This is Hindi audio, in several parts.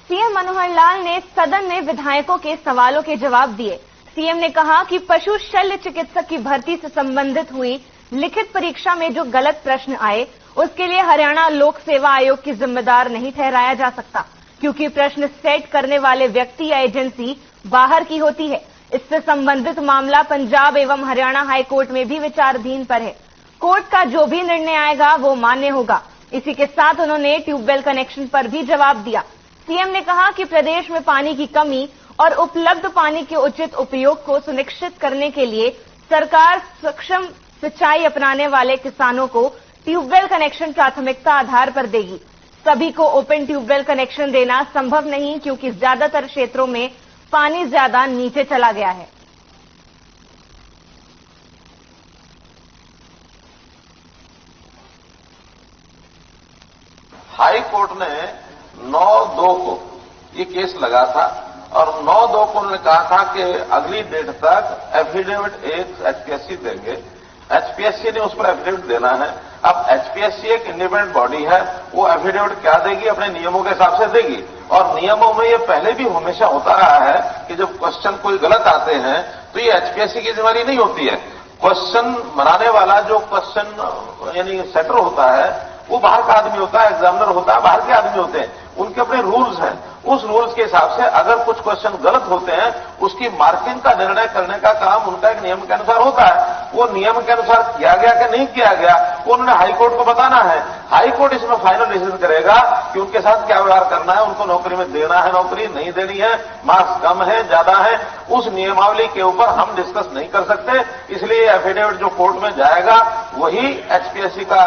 सीएम मनोहर लाल ने सदन में विधायकों के सवालों के जवाब दिए। सीएम ने कहा कि पशु शल्य चिकित्सक की भर्ती से संबंधित हुई लिखित परीक्षा में जो गलत प्रश्न आए, उसके लिए हरियाणा लोक सेवा आयोग की जिम्मेदार नहीं ठहराया जा सकता, क्योंकि प्रश्न सेट करने वाले व्यक्ति या एजेंसी बाहर की होती है। इससे संबंधित मामला पंजाब एवं हरियाणा हाईकोर्ट में भी विचाराधीन पर है। कोर्ट का जो भी निर्णय आएगा वो मान्य होगा। इसी के साथ उन्होंने ट्यूबवेल कनेक्शन पर भी जवाब दिया। सीएम ने कहा कि प्रदेश में पानी की कमी और उपलब्ध पानी के उचित उपयोग को सुनिश्चित करने के लिए सरकार सक्षम सिंचाई अपनाने वाले किसानों को ट्यूबवेल कनेक्शन प्राथमिकता आधार पर देगी। सभी को ओपन ट्यूबवेल कनेक्शन देना संभव नहीं, क्योंकि ज्यादातर क्षेत्रों में पानी ज्यादा नीचे चला गया है। हाई कोर्ट ने 9/2 को ये केस लगा था और 9/2 को उन्होंने कहा था कि अगली डेट तक एफिडेविट एक एचपीएससी देंगे। एचपीएससी ने उस पर एफिडेविट देना है। अब एचपीएससी एक इंडिपेंडेंट बॉडी है, वो एफिडेविट क्या देगी? अपने नियमों के हिसाब से देगी। और नियमों में ये पहले भी हमेशा होता रहा है कि जब क्वेश्चन कोई गलत आते हैं तो ये एचपीएससी की जिम्मेदारी नहीं होती है। क्वेश्चन बनाने वाला जो क्वेश्चन यानी सेटर होता है वो बाहर का आदमी होता है, एग्जामिनर होता है, बाहर के आदमी होते हैं, उनके अपने रूल्स हैं। उस रूल्स के हिसाब से अगर कुछ क्वेश्चन गलत होते हैं उसकी मार्किंग का निर्णय करने का काम उनका एक नियम के अनुसार होता है। वो नियम के अनुसार किया गया कि नहीं किया गया वो उन्होंने हाईकोर्ट को बताना है। हाईकोर्ट इसमें फाइनल डिसीजन करेगा कि उनके साथ क्या व्यवहार करना है, उनको नौकरी में देना है, नौकरी नहीं देनी है, मार्क्स कम है ज्यादा है, उस नियमावली के ऊपर हम डिस्कस नहीं कर सकते। इसलिए एफिडेविट जो कोर्ट में जाएगा वही एचपीएससी का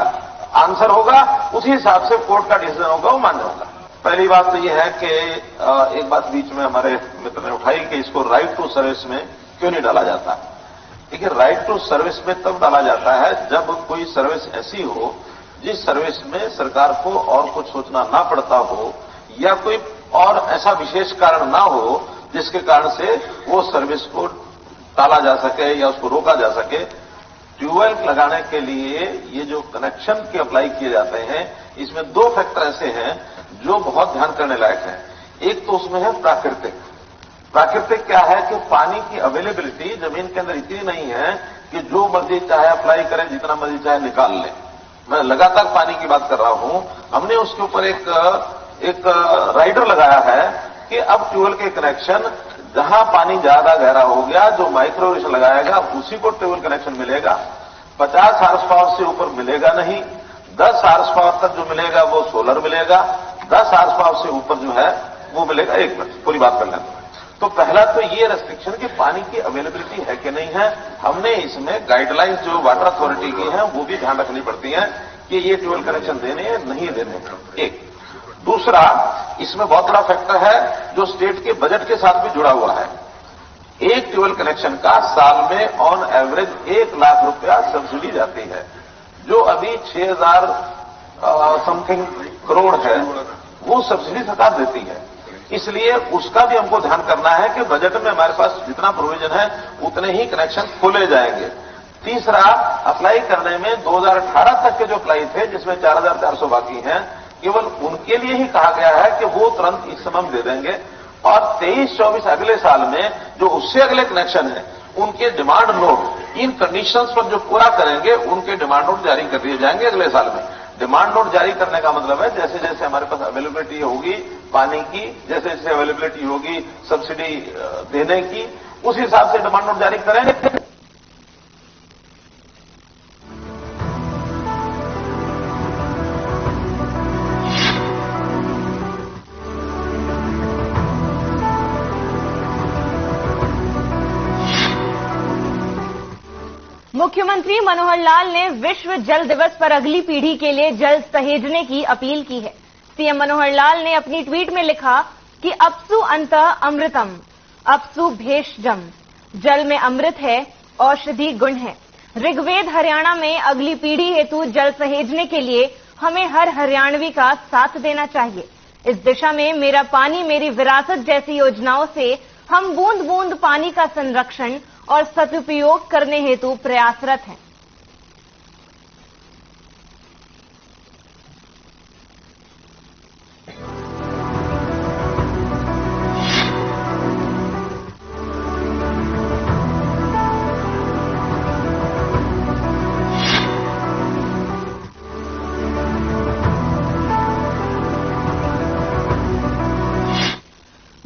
आंसर होगा, उसी हिसाब से कोर्ट का डिसीजन होगा, वो मान्य होगा। पहली बात तो यह है कि एक बात बीच में हमारे मित्र ने उठाई कि इसको राइट टू सर्विस में क्यों नहीं डाला जाता। देखिए, राइट टू सर्विस में तब डाला जाता है जब कोई सर्विस ऐसी हो जिस सर्विस में सरकार को और कुछ सोचना ना पड़ता हो या कोई और ऐसा विशेष कारण ना हो जिसके कारण से वो सर्विस को टाला जा सके या उसको रोका जा सके। ट्यूबवेल लगाने के लिए ये जो कनेक्शन के अप्लाई किए जाते हैं इसमें 2 फैक्टर ऐसे हैं जो बहुत ध्यान करने लायक है। एक तो उसमें है प्राकृतिक। प्राकृतिक क्या है कि पानी की अवेलेबिलिटी जमीन के अंदर इतनी नहीं है कि जो मर्जी चाहे अप्लाई करें, जितना मर्जी चाहे निकाल लें। मैं लगातार पानी की बात कर रहा हूं। हमने उसके ऊपर एक राइडर लगाया है कि अब ट्यूबवेल के कनेक्शन जहां पानी ज्यादा गहरा हो गया जो माइक्रो इरिगेशन लगाएगा उसी को ट्यूबवेल कनेक्शन मिलेगा। 50 हार्स पावर से ऊपर मिलेगा नहीं। 10 हार्स पावर तक जो मिलेगा वो सोलर मिलेगा। 10 हार्स पावर से ऊपर जो है वो मिलेगा। एक मिनट पूरी बात कर लें। तो पहला तो ये रेस्ट्रिक्शन कि पानी की अवेलेबिलिटी है कि नहीं है, हमने इसमें गाइडलाइंस जो वाटर अथॉरिटी की हैं वो भी ध्यान रखनी पड़ती हैं कि ये ट्यूबवेल कनेक्शन देने हैं नहीं देने। एक दूसरा, इसमें बहुत बड़ा फैक्टर है जो स्टेट के बजट के साथ भी जुड़ा हुआ है। एक ट्यूबवेल कनेक्शन का साल में ऑन एवरेज 1 लाख रुपया सब्सिडी जाती है, जो अभी 6000 समथिंग करोड़ है, वो सब्सिडी सरकार देती है। इसलिए उसका भी हमको ध्यान करना है कि बजट में हमारे पास जितना प्रोविजन है उतने ही कनेक्शन खोले जाएंगे। तीसरा, अप्लाई करने में 2018 तक के जो अप्लाई थे जिसमें 4400 बाकी हैं, केवल उनके लिए ही कहा गया है कि वो तुरंत इस समय दे देंगे। और 23-24 अगले साल में जो उससे अगले कनेक्शन है उनके डिमांड नोट इन कंडीशंस पर जो पूरा करेंगे उनके डिमांड नोट जारी कर दिए जाएंगे अगले साल में। डिमांड नोट जारी करने का मतलब है जैसे जैसे हमारे पास अवेलेबिलिटी होगी पानी की, जैसे जैसे अवेलेबिलिटी होगी सब्सिडी देने की, उस हिसाब से डिमांड नोट जारी करेंगे। मुख्यमंत्री मनोहर लाल ने विश्व जल दिवस पर अगली पीढ़ी के लिए जल सहेजने की अपील की है। सीएम मनोहर लाल ने अपनी ट्वीट में लिखा कि अप्सु अंतः अमृतम, अप्सु भेषजम, जल में अमृत है, औषधि गुण है। ऋग्वेद हरियाणा में अगली पीढ़ी हेतु जल सहेजने के लिए हमें हर हरियाणवी का साथ देना चाहिए। इस दिशा में मेरा पानी मेरी विरासत जैसी योजनाओं से हम बूंद बूंद पानी का संरक्षण और सदुपयोग करने हेतु प्रयासरत हैं।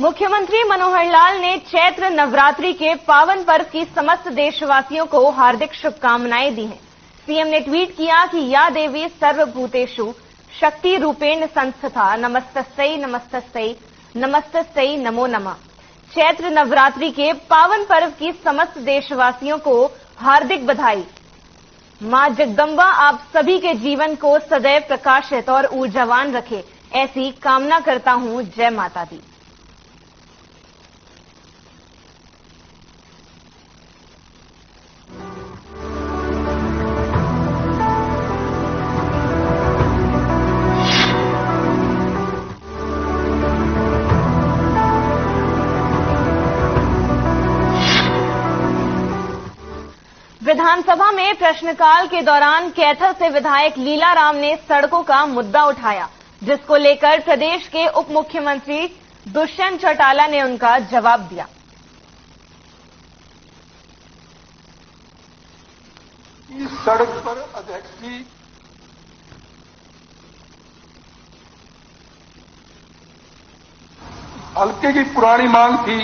मुख्यमंत्री मनोहर लाल ने चैत्र नवरात्रि के पावन पर्व की समस्त देशवासियों को हार्दिक शुभकामनाएं दी हैं। सीएम ने ट्वीट किया कि या देवी सर्वभूतेषु शक्ति रूपेण संस्थिता नमस्तस्यै नमस्तस्यै नमस्तस्यै नमो नमः। चैत्र नवरात्रि के पावन पर्व की समस्त देशवासियों को हार्दिक बधाई। मां जगदम्बा आप सभी के जीवन को सदैव प्रकाशित और ऊर्जावान रखे, ऐसी कामना करता हूं। जय माता दी। विधानसभा में प्रश्नकाल के दौरान कैथल से विधायक लीलाराम ने सड़कों का मुद्दा उठाया, जिसको लेकर प्रदेश के उप मुख्यमंत्री दुष्यंत चौटाला ने उनका जवाब दिया। इस सड़क पर अध्यक्ष जी हल्के की पुरानी मांग थी।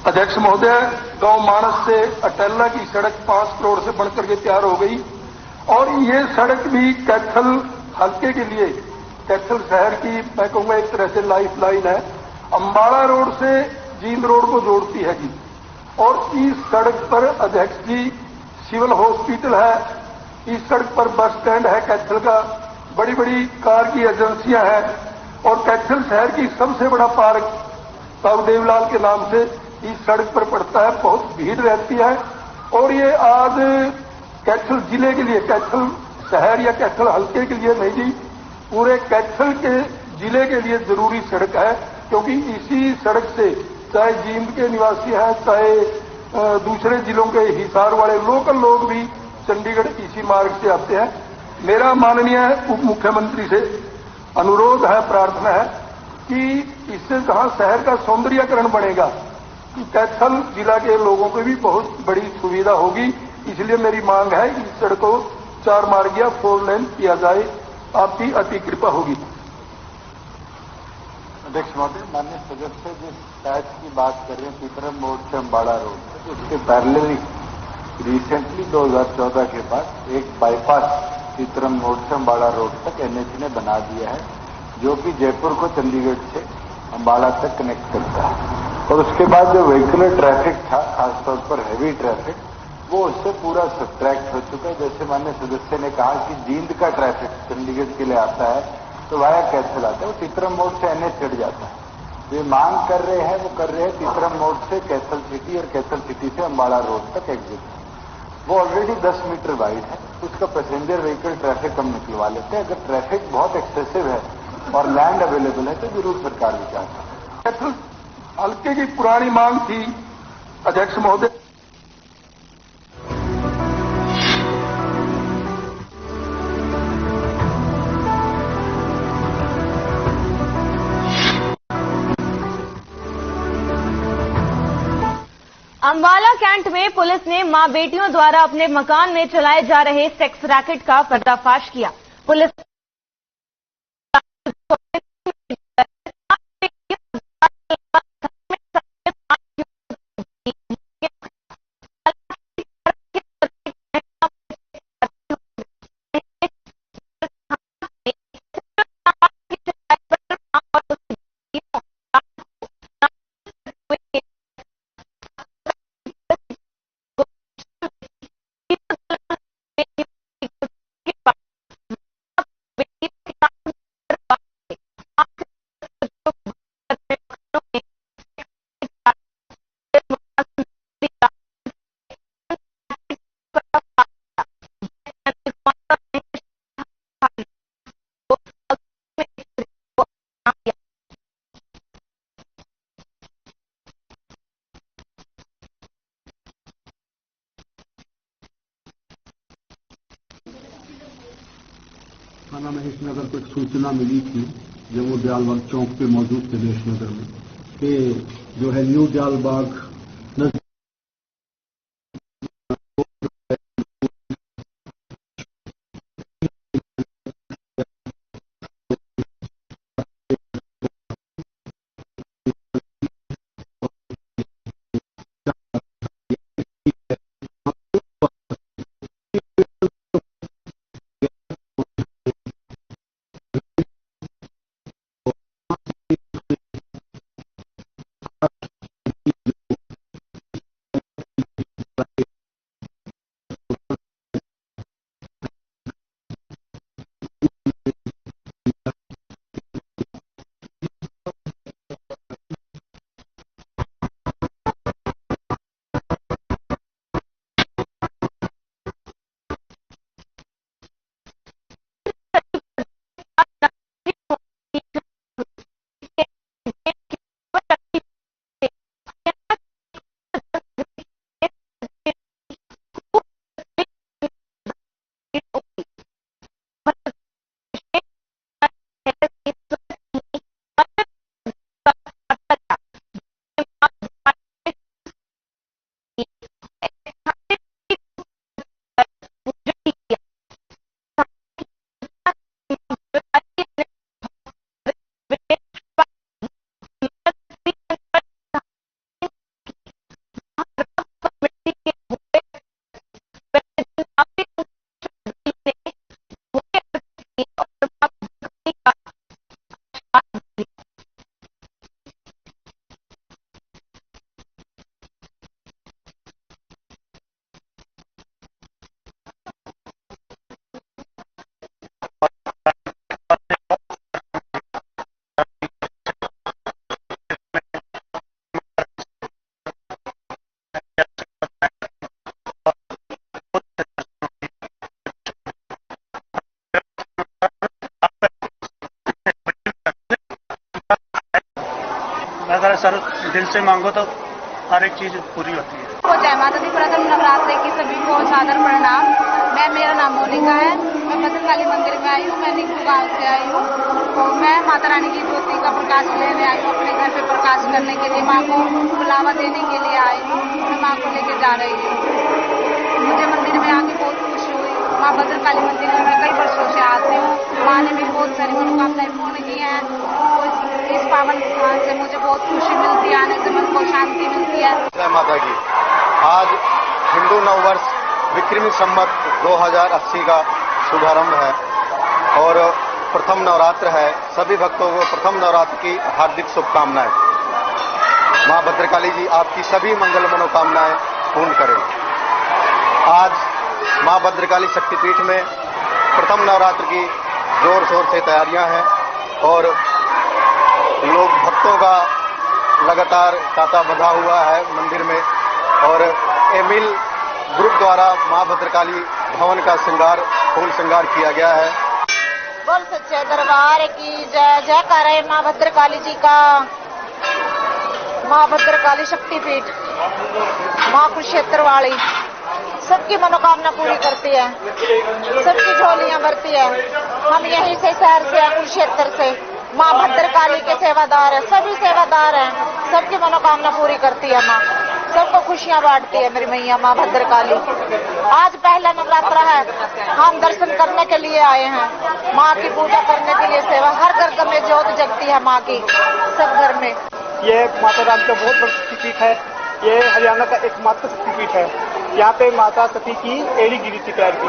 अध्यक्ष महोदय, गांव मानस से अटेला की सड़क 5 करोड़ से बनकर के तैयार हो गई और ये सड़क भी कैथल हल्के के लिए, कैथल शहर की मैं कहूंगा एक तरह से लाइफ लाइन है। अंबाला रोड से जींद रोड को जोड़ती है जी। और इस सड़क पर अध्यक्ष जी सिविल हॉस्पिटल है, इस सड़क पर बस स्टैंड है कैथल का, बड़ी बड़ी कार की एजेंसियां हैं और कैथल शहर की सबसे बड़ा पार्क साहू देवलाल के नाम से इस सड़क पर पड़ता है। बहुत भीड़ रहती है और ये आज कैथल जिले के लिए, कैथल शहर या कैथल हल्के के लिए नहीं जी, पूरे कैथल के जिले के लिए जरूरी सड़क है, क्योंकि इसी सड़क से चाहे जींद के निवासी हैं, चाहे दूसरे जिलों के हिसार वाले लोकल लोग भी चंडीगढ़ इसी मार्ग से आते हैं। मेरा माननीय उप मुख्यमंत्री से अनुरोध है, प्रार्थना है कि इससे जहां शहर का सौंदर्यीकरण बनेगा, कैथल जिला के लोगों को भी बहुत बड़ी सुविधा होगी। इसलिए मेरी मांग है इस सड़क को 4 मार्गिया 4 लेन किया जाए, आपकी अति कृपा होगी। अध्यक्ष महोदय, माननीय सदस्य जिस पैच की बात कर रहे हैं पीपरम मोड़ से अम्बाड़ा रोड तक, उसके पैरेलली रिसेंटली 2014 के बाद एक बाईपास पीपरम मोड़ से अम्बाड़ा रोड तक एनएच ने बना दिया है, जो कि जयपुर को चंडीगढ़ से अम्बाड़ा तक कनेक्ट करता है। और उसके बाद जो व्हीकुलर ट्रैफिक था, खासतौर पर हैवी ट्रैफिक, वो उससे पूरा सब्ट्रैक्ट हो चुका है। जैसे माननीय सदस्य ने कहा कि जींद का ट्रैफिक चंडीगढ़ के लिए आता है तो वाया कैथल आता है, वो पीपरम मोड़ से एनएच चढ़ जाता है। वे मांग कर रहे हैं, वो कर रहे हैं पीपरम मोड़ से कैथल सिटी और कैथल सिटी से अम्बाड़ा रोड तक एग्जिट। वो ऑलरेडी 10 मीटर वाइड है, उसका पैसेंजर व्हीकल ट्रैफिक हम निकलवा लेते हैं। अगर ट्रैफिक बहुत एक्सेसिव है और लैंड अवेलेबल है तो जरूर सरकार विचार करें। कैथल हल्के की पुरानी मांग थी अध्यक्ष महोदय। अंबाला कैंट में पुलिस ने मां बेटियों द्वारा अपने मकान में चलाए जा रहे सेक्स रैकेट का पर्दाफाश किया। पुलिस थाना महेशनगर को एक सूचना मिली थी, जब वो दयालबाग चौक पे मौजूद थे महेशनगर में, कि जो है न्यू दयालबाग सर दिल से मांगो तो हर एक चीज पूरी होती है। जय माता दी। प्रथम नवरात्रि की सभी को सादर प्रणाम। मेरा नाम मोनिका है। मैं भद्रकाली मंदिर में आई हूँ। मैं निकू गाँव से आई हूँ। तो मैं माता रानी की ज्योति का प्रकाश लेने आई हूँ। अपने घर पे प्रकाश करने के लिए, माँ को बुलावा देने के लिए आई हूँ। मैं माँ को लेके जा रही हूँ। मुझे मंदिर में आके बहुत खुशी हुई। माँ भद्रकाली मंदिर में मैं कई वर्षों से आती हूँ। माँ ने भी बहुत सारी मनोकामनाएं पूर्ण की हैं। इस पावन स्थान से मुझे बहुत खुशी मिलती है। आने से मन को शांति मिलती है। जय माता की। आज हिंदू नववर्ष विक्रमी संवत 2080 का शुभारंभ है और प्रथम नवरात्र है। सभी भक्तों को प्रथम नवरात्र की हार्दिक शुभकामनाएं। मां भद्रकाली जी आपकी सभी मंगल मनोकामनाएं पूर्ण करें। आज मां भद्रकाली शक्तिपीठ में प्रथम नवरात्र की जोर शोर से तैयारियां हैं और लोग भक्तों का लगातार तांता बंधा हुआ है मंदिर में और एमिल ग्रुप द्वारा मां भद्रकाली भवन का श्रृंगार, फूल श्रृंगार किया गया है। बोल सच्चे दरबार की जय। जयकार है मां भद्रकाली जी का। मां भद्रकाली शक्तिपीठ, मां कुरुक्षेत्र वाली सबकी मनोकामना पूरी करती है, सबकी झोलियां भरती है। हम यहीं से शहर से कुरुक्षेत्र से मां भद्रकाली के सेवादार है। सभी सेवादार हैं, सबकी मनोकामना पूरी करती है मां। सबको खुशियां बांटती है मेरी मैया मां भद्रकाली। आज पहला नवरात्र है। हम दर्शन करने के लिए आए हैं। मां की पूजा करने के लिए सेवा। हर घर में ज्योत जगती है मां की, सब घर में। ये माता रानी का बहुत बड़ा शक्तिपीठ है। ये हरियाणा का एकमात्र शक्तिपीठ है। यहाँ पे माता सती की एड़ी गिरी थी पैर की,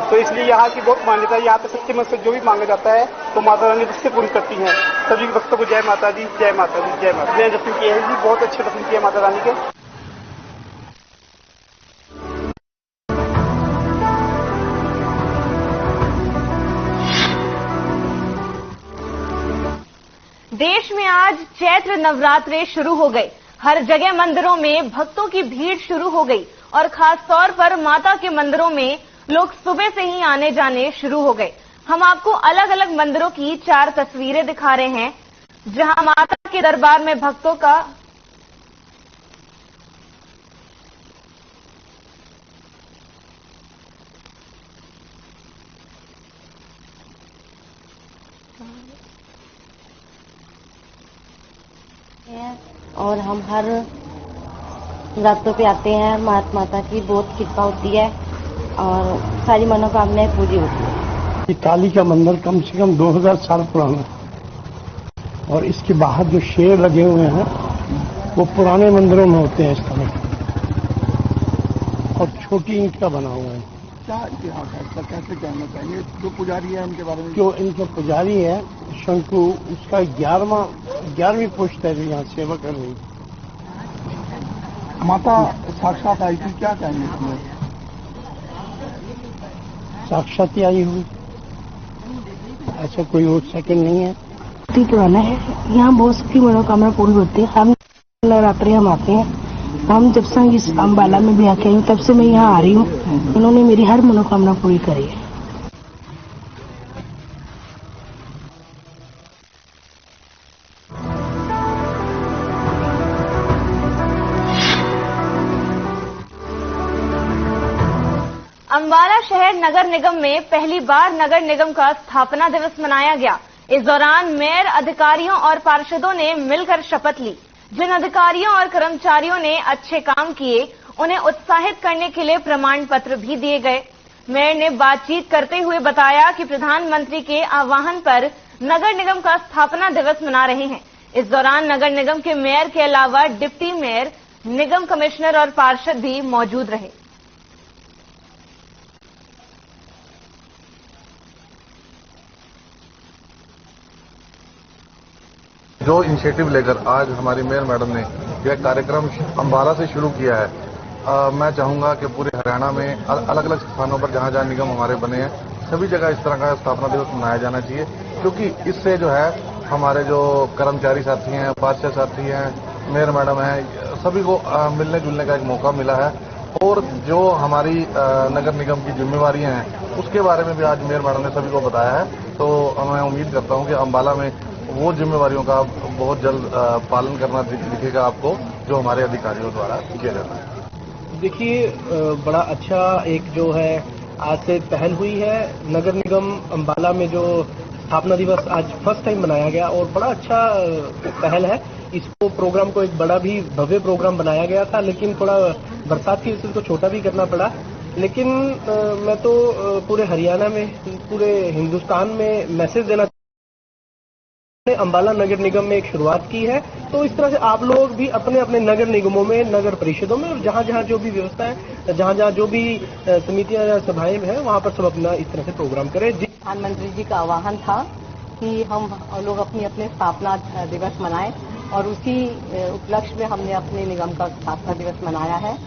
तो इसलिए यहाँ की बहुत मान्यता है। यहाँ पे सच्चे मन से जो भी मांगा जाता है तो माता रानी उससे पूरी करती हैं। सभी भक्तों को जय माता दी, जय माता दी, जय माता। मैंने दर्शन किए हैं जी, बहुत अच्छे दर्शन किए माता रानी के। देश में आज चैत्र नवरात्रे शुरू हो गए। हर जगह मंदिरों में भक्तों की भीड़ शुरू हो गई और खास तौर पर माता के मंदिरों में लोग सुबह से ही आने जाने शुरू हो गए। हम आपको अलग अलग मंदिरों की 4 तस्वीरें दिखा रहे हैं जहां माता के दरबार में भक्तों का और हम हर रातों पे आते हैं। माता की बहुत कृपा होती है और सारी मनोकामनाएं पूरी होती है। ये काली का मंदिर कम से कम 2000 साल पुराना है और इसके बाहर जो शेर लगे हुए हैं वो पुराने मंदिरों में होते हैं इस तरह, और छोटी ईंट का बना हुआ है। क्या इतिहास है इसका, कैसे कहना चाहिए? जो पुजारी है इनके बारे में, जो इनका पुजारी है शंकु, उसका 11वीं पुश्त है जो यहाँ सेवा कर रही। माता साक्षात आई थी, क्या कहेंगे इसमें? साक्षात ही आई हुई, ऐसा कोई और सेकंड नहीं है। बहुत पुराना है। यहाँ बहुत सबकी मनोकामना पूरी होती है। हम नवरात्रि हम आते हैं। हम जब से इस अम्बाला में भी आके आई हूँ तब से मैं यहाँ आ रही हूँ। उन्होंने मेरी हर मनोकामना पूरी करी है। अम्बाला शहर नगर निगम में पहली बार नगर निगम का स्थापना दिवस मनाया गया। इस दौरान मेयर, अधिकारियों और पार्षदों ने मिलकर शपथ ली। जिन अधिकारियों और कर्मचारियों ने अच्छे काम किए उन्हें उत्साहित करने के लिए प्रमाण पत्र भी दिए गए। मेयर ने बातचीत करते हुए बताया कि प्रधानमंत्री के आह्वान पर नगर निगम का स्थापना दिवस मना रहे हैं। इस दौरान नगर निगम के मेयर के अलावा डिप्टी मेयर, निगम कमिश्नर और पार्षद भी मौजूद रहे। जो इनिशिएटिव लेकर आज हमारी मेयर मैडम ने यह कार्यक्रम अम्बाला से शुरू किया है, मैं चाहूंगा कि पूरे हरियाणा में अलग अलग स्थानों पर जहां जहां निगम हमारे बने हैं सभी जगह इस तरह का स्थापना दिवस मनाया जाना चाहिए, क्योंकि इससे जो है हमारे जो कर्मचारी साथी हैं, पार्षद साथी हैं, मेयर मैडम हैं, सभी को मिलने जुलने का एक मौका मिला है। और जो हमारी नगर निगम की जिम्मेवारियां हैं उसके बारे में भी आज मेयर मैडम ने सभी को बताया है। तो मैं उम्मीद करता हूं कि अम्बाला में वो जिम्मेवारियों का बहुत जल्द पालन करना दिखेगा आपको, जो हमारे अधिकारियों द्वारा किया जाता है। देखिए, बड़ा अच्छा एक जो है आज से पहल हुई है। नगर निगम अम्बाला में जो स्थापना दिवस आज फर्स्ट टाइम मनाया गया और बड़ा अच्छा पहल है। इसको प्रोग्राम को एक बड़ा भी भव्य प्रोग्राम बनाया गया था, लेकिन थोड़ा बरसात की वजह से इसको छोटा भी करना पड़ा। लेकिन मैं तो पूरे हरियाणा में, पूरे हिंदुस्तान में मैसेज देना अम्बाला नगर निगम में एक शुरुआत की है। तो इस तरह से आप लोग भी अपने अपने नगर निगमों में, नगर परिषदों में और जहां जहां जो भी व्यवस्था है, जहां जहां जो भी समितियां या सभाएं हैं, वहां पर सब अपना इस तरह से प्रोग्राम करें। प्रधानमंत्री जी का आह्वान था कि हम लोग अपने स्थापना दिवस मनाएं और उसी उपलक्ष्य में हमने अपने निगम का स्थापना दिवस मनाया है।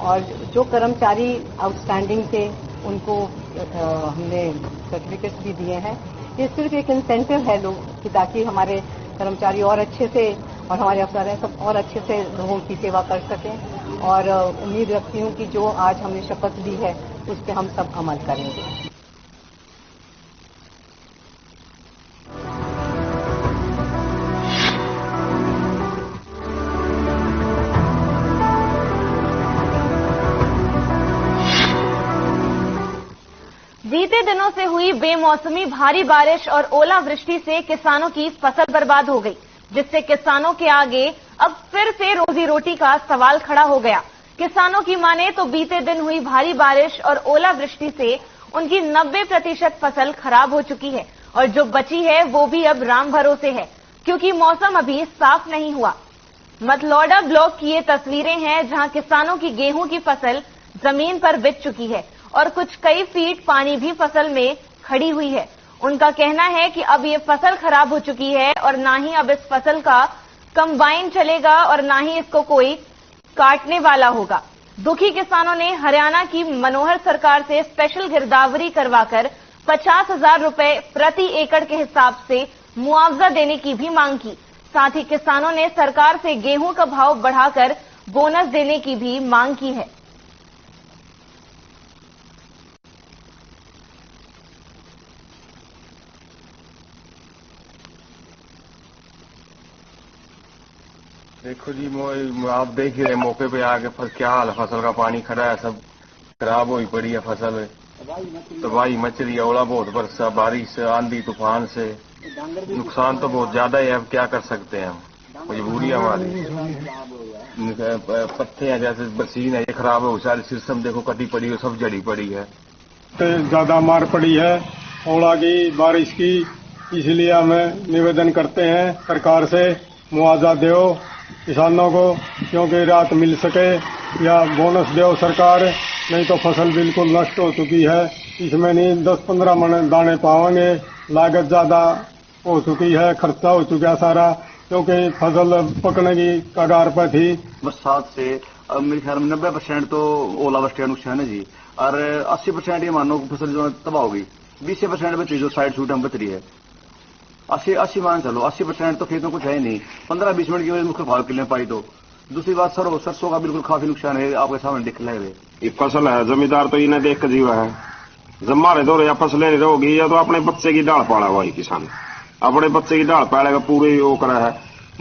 और जो कर्मचारी आउटस्टैंडिंग थे उनको हमने सर्टिफिकेट्स भी दिए हैं। ये सिर्फ एक इंसेंटिव है लोग कि ताकि हमारे कर्मचारी और अच्छे से और हमारे अफसर हैं सब और अच्छे से लोगों की सेवा कर सकें। और उम्मीद रखती हूँ कि जो आज हमने शपथ ली है उस पर हम सब अमल करेंगे। बीते दिनों से हुई बेमौसमी भारी बारिश और ओलावृष्टि से किसानों की फसल बर्बाद हो गई, जिससे किसानों के आगे अब फिर से रोजी रोटी का सवाल खड़ा हो गया। किसानों की माने तो बीते दिन हुई भारी बारिश और ओलावृष्टि से उनकी 90% फसल खराब हो चुकी है और जो बची है वो भी अब राम भरोसे है, क्योंकि मौसम अभी साफ नहीं हुआ। मतलौडा ब्लॉक की ये तस्वीरें हैं जहां किसानों की गेहूं की फसल जमीन पर बिछ चुकी है और कुछ कई फीट पानी भी फसल में खड़ी हुई है। उनका कहना है कि अब ये फसल खराब हो चुकी है और ना ही अब इस फसल का कंबाइन चलेगा और ना ही इसको कोई काटने वाला होगा। दुखी किसानों ने हरियाणा की मनोहर सरकार से स्पेशल गिरदावरी करवाकर 50,000 रुपए प्रति एकड़ के हिसाब से मुआवजा देने की भी मांग की। साथ ही किसानों ने सरकार से गेहूं का भाव बढ़ाकर बोनस देने की भी मांग की है। देखो जी, आप देख ही रहे मौके पे आके क्या हाल है, फसल का पानी खड़ा है, सब खराब हुई पड़ी है फसल, तबाही मच रही है। ओला बहुत बरसा, बारिश, आंधी तूफान से नुकसान तो बहुत ज्यादा है। अब क्या कर सकते हैं हम, मजबूरी हमारी। पत्ते हैं जैसे बरसीन है, ये खराब है, सारी सिस्टम देखो कटी पड़ी है, सब जड़ी पड़ी है। ज्यादा मार पड़ी है ओला की, बारिश की, इसलिए हमें निवेदन करते हैं सरकार से मुआवजा दो किसानों को, क्योंकि राहत मिल सके, या बोनस दो सरकार, नहीं तो फसल बिल्कुल नष्ट हो चुकी है। इसमें नहीं 10-15 मन दाने पाएंगे, लागत ज्यादा हो चुकी है, खर्चा हो चुका सारा, क्योंकि फसल पकने की कगार पर थी। बरसात से मेरे ख्याल में 90% तो ओलावृष्टि का नुकसान है जी, और 80% ये मानो फसल जो तबाह होगी। 20% बची जो साइड शूट हम बच रही है, 80 मान चलो, 80% तो खेतों कुछ है ही नहीं। 15-20 मिनट की वजह मुख्य भाव किले पाई। तो दूसरी बात सरसों का बिल्कुल काफी नुकसान है, आपके सामने दिख रहे हैं। ये फसल है, जमींदार तो इन्हें देख कर जीवा है। जब मारे दो या फसलें नहीं रहोगी, या तो अपने बच्चे की डाल पाड़ा भाई, किसान अपने बच्चे की डाल पाड़ेगा, पूरी वो करा है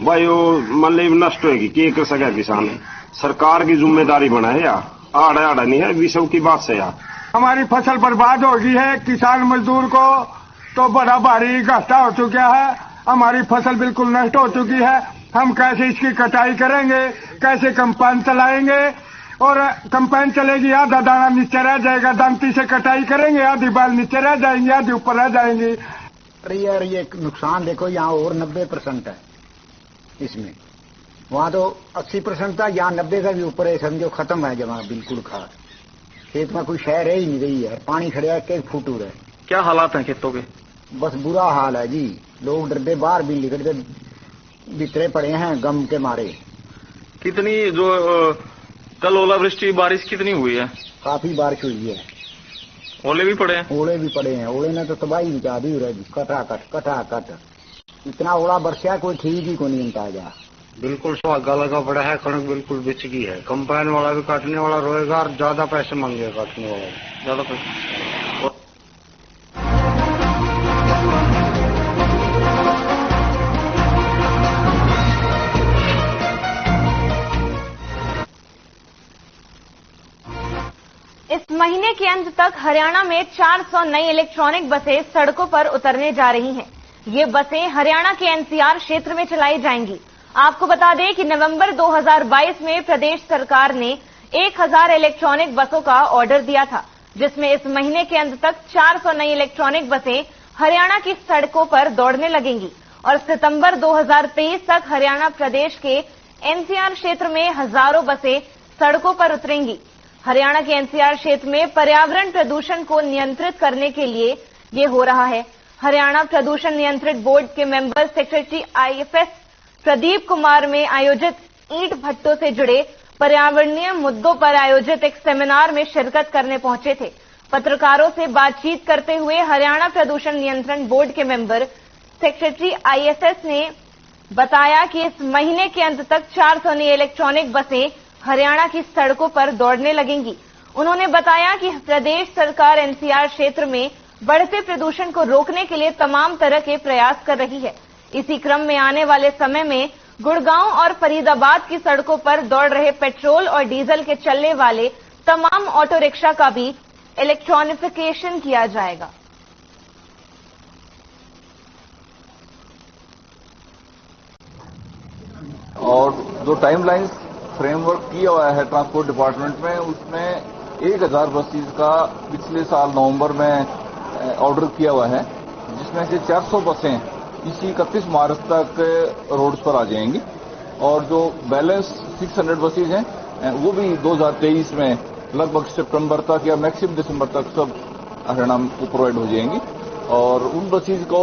भाई, वो मतलब नष्ट होगी, क्या कर सके किसान। सरकार की जिम्मेदारी बना है यार, आड़ा नहीं है, विषय की बात से यार। हमारी फसल बर्बाद हो गई है, किसान मजदूर को तो बड़ा भारी घाटा हो चुका है। हमारी फसल बिल्कुल नष्ट हो चुकी है। हम कैसे इसकी कटाई करेंगे, कैसे कंपाइन चलाएंगे, और कंपाइन चलेगी आधा दाना नीचे रह जाएगा, दांती से कटाई करेंगे, आधी बाल नीचे रह जाएंगे, आधी ऊपर रह जाएंगी। यार ये नुकसान देखो, यहाँ और 90% है इसमें, वहाँ तो 80% था, यहाँ 90 का भी ऊपर है, समझो खत्म है जमा बिल्कुल खाद। खेत में कोई शहर ही नहीं रही है, पानी खड़े है, एक फुट है। क्या हालात हैं खेतों के? बस बुरा हाल है जी, लोग डरते बाहर भी निकलते बितरे पड़े हैं गम के मारे। कितनी जो कल ओलावृष्टि बारिश कितनी हुई है? काफी बारिश हुई है। ओले भी पड़े हैं? ओले भी पड़े हैं, ओले ने तो तबाही मचा दी है, कटा इतना ओला बरसा कोई ठीक ही को नहीं अंदाजा। बिल्कुल सुहागा लगा पड़ा है, कणक बिल्कुल बिछ गई है। कंबाइन वाला भी काटने वाला रोएगा और ज्यादा पैसे मांगेगा काटने वाला, ज्यादा पैसे। महीने के अंत तक हरियाणा में 400 नई इलेक्ट्रॉनिक बसें सड़कों पर उतरने जा रही हैं। ये बसें हरियाणा के एनसीआर क्षेत्र में चलाई जाएंगी। आपको बता दें कि नवंबर 2022 में प्रदेश सरकार ने 1000 इलेक्ट्रॉनिक बसों का ऑर्डर दिया था, जिसमें इस महीने के अंत तक 400 नई इलेक्ट्रॉनिक बसें हरियाणा की सड़कों पर दौड़ने लगेंगी और सितंबर 2023 तक हरियाणा प्रदेश के एनसीआर क्षेत्र में हजारों बसें सड़कों पर उतरेंगी। हरियाणा के एनसीआर क्षेत्र में पर्यावरण प्रदूषण को नियंत्रित करने के लिए ये हो रहा है। हरियाणा प्रदूषण नियंत्रण बोर्ड के member secretary IFS Pradeep Kumar में आयोजित ईंट भट्टों से जुड़े पर्यावरणीय मुद्दों पर आयोजित एक सेमिनार में शिरकत करने पहुंचे थे। पत्रकारों से बातचीत करते हुए हरियाणा प्रदूषण नियंत्रण बोर्ड के मेंबर सेक्रेटरी आईएफएस ने बताया कि इस महीने के अंत तक 400 नई इलेक्ट्रॉनिक बसें हरियाणा की सड़कों पर दौड़ने लगेंगी। उन्होंने बताया कि प्रदेश सरकार एनसीआर क्षेत्र में बढ़ते प्रदूषण को रोकने के लिए तमाम तरह के प्रयास कर रही है। इसी क्रम में आने वाले समय में गुड़गांव और फरीदाबाद की सड़कों पर दौड़ रहे पेट्रोल और डीजल के चलने वाले तमाम ऑटो रिक्शा का भी इलेक्ट्रॉनिफिकेशन किया जाएगा। और जो टाइमलाइंस फ्रेमवर्क किया हुआ है ट्रांसपोर्ट डिपार्टमेंट में, उसमें 1000 बसेस का पिछले साल नवंबर में ऑर्डर किया हुआ है, जिसमें से 400 बसें इसी 31 मार्च तक रोड्स पर आ जाएंगी और जो बैलेंस 600 बसेज हैं वो भी 2023 में लगभग सितंबर तक या मैक्सिमम दिसंबर तक सब हरियाणा को प्रोवाइड हो जाएंगी। और उन बसेज को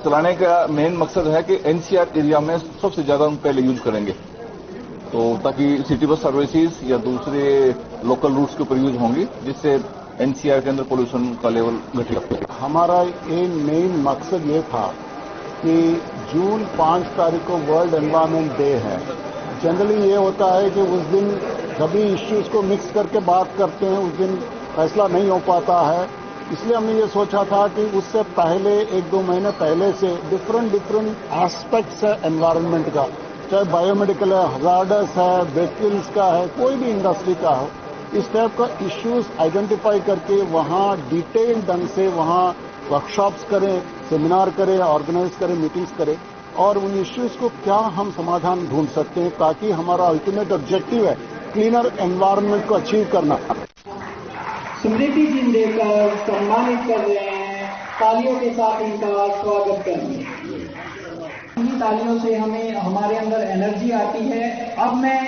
चलाने का मेन मकसद है कि एनसीआर एरिया में सबसे ज्यादा हम पहले यूज करेंगे, तो ताकि सिटी बस सर्विसेज या दूसरे लोकल रूट्स के ऊपर यूज होंगी, जिससे एनसीआर के अंदर पोल्यूशन का लेवल घटेगा। हमारा ये मेन मकसद ये था कि जून 5 तारीख को वर्ल्ड एनवायरनमेंट डे है। जनरली ये होता है कि उस दिन सभी इश्यूज को मिक्स करके बात करते हैं, उस दिन फैसला नहीं हो पाता है। इसलिए हमने ये सोचा था कि उससे पहले 1-2 महीने पहले से डिफरेंट एस्पेक्ट्स है एनवायरनमेंट का, चाहे बायोमेडिकल है, हजार्डस है, व्हीकल्स का है, कोई भी इंडस्ट्री का हो, इस टाइप का इश्यूज आइडेंटिफाई करके वहाँ डिटेल ढंग से वहाँ वर्कशॉप्स करें, सेमिनार करें, ऑर्गेनाइज करें, मीटिंग्स करें और उन इश्यूज को क्या हम समाधान ढूंढ सकते हैं, ताकि हमारा अल्टीमेट ऑब्जेक्टिव है क्लीनर एनवायरनमेंट को अचीव करना। स्मृति चिन्ह देकर सम्मानित कर रहे हैं, तालियों के साथ इनका स्वागत करेंगे। इन्हीं तालियों से हमें हमारे अंदर एनर्जी आती है। अब मैं